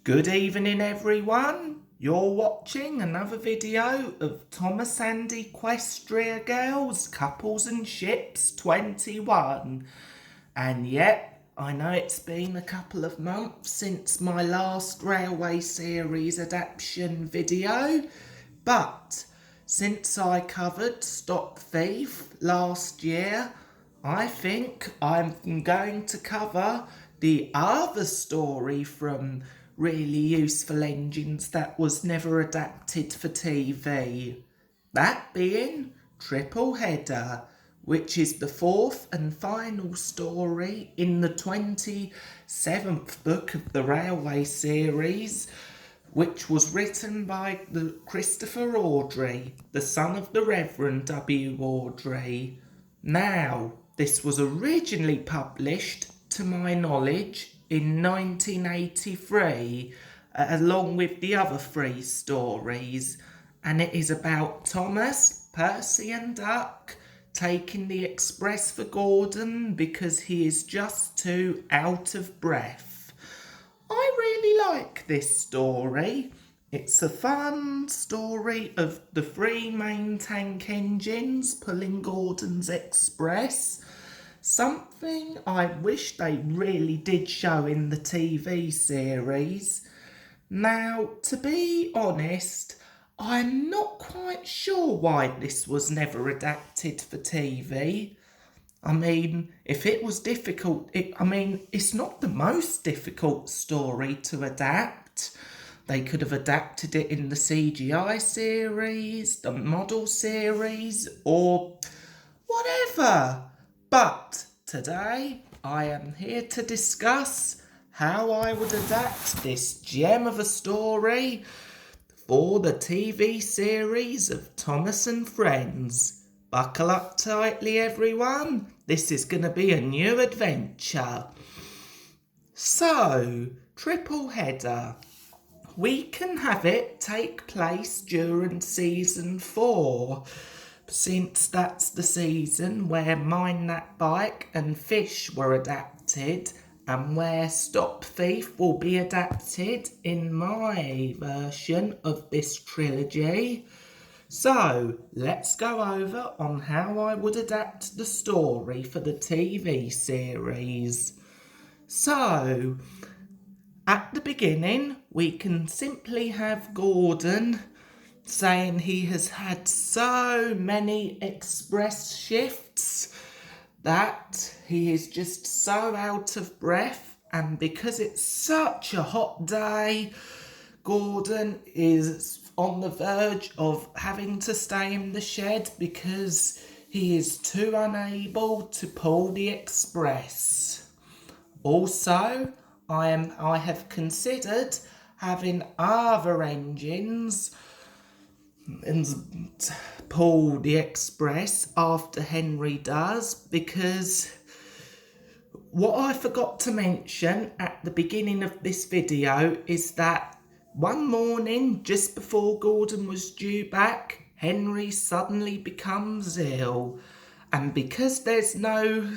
Good evening everyone, you're watching another video of Thomas and Equestria Girls Couples and Ships 21. And yet, I know it's been a couple of months since my last Railway Series Adaption video, but since I covered Stop Thief last year, I think I'm going to cover the other story from Really Useful Engines that was never adapted for TV. That being Triple Header, which is the fourth and final story in the 27th book of the Railway series, which was written by Christopher Awdry, the son of the Reverend W. Awdry. Now, this was originally published, to my knowledge, in 1983, along with the other three stories, and it is about Thomas, Percy and Duck taking the express for Gordon because he is just too out of breath. I really like this story. It's a fun story of the three main tank engines pulling Gordon's express. Something I wish they really did show in the TV series. Now, to be honest, I'm not quite sure why this was never adapted for TV. I mean, if it was difficult, it's not the most difficult story to adapt. They could have adapted it in the CGI series, the model series, or whatever. But today, I am here to discuss how I would adapt this gem of a story for the TV series of Thomas and Friends. Buckle up tightly, everyone. This is going to be a new adventure. So, Triple Header. We can have it take place during season 4, since that's the season where Mind That Bike and Fish were adapted, and where Stop Thief will be adapted in my version of this trilogy. So, let's go over on how I would adapt the story for the TV series. So, at the beginning, we can simply have Gordon saying he has had so many express shifts that he is just so out of breath, and because it's such a hot day, Gordon is on the verge of having to stay in the shed because he is too unable to pull the express. Also, I have considered having other engines and pull the express after Henry does, because what I forgot to mention at the beginning of this video is that one morning, just before Gordon was due back, Henry suddenly becomes ill, and because there's no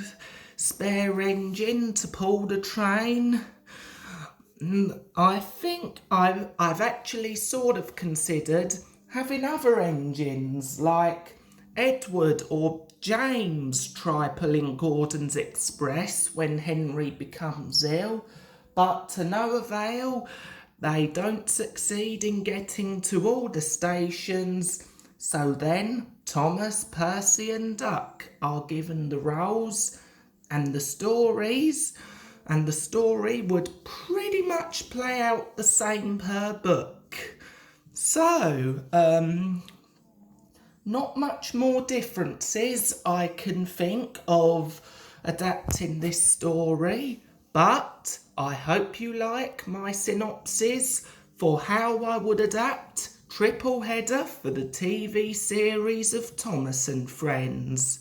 spare engine to pull the train, I think I've actually sort of considered having other engines like Edward or James try pulling Gordon's express when Henry becomes ill, but to no avail. They don't succeed in getting to all the stations, so then Thomas, Percy and Duck are given the roles and the stories, and the story would pretty much play out the same per book. So, not much more differences I can think of adapting this story, but I hope you like my synopsis for how I would adapt Triple Header for the TV series of Thomas and Friends.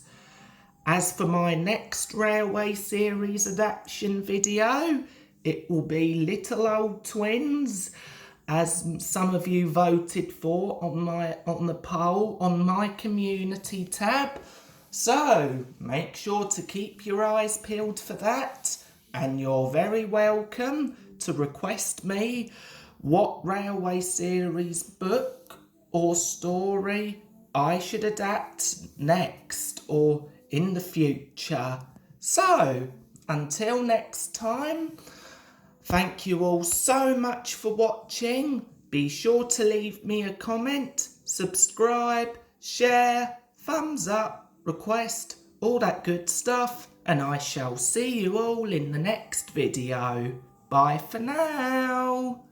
As for my next Railway Series Adaption video, it will be Little Old Twins, as some of you voted for on the poll on my community tab. So make sure to keep your eyes peeled for that, and you're very welcome to request me what Railway Series book or story I should adapt next or in the future. So, until next time, thank you all so much for watching. Be sure to leave me a comment, subscribe, share, thumbs up, request, all that good stuff, and I shall see you all in the next video. Bye for now.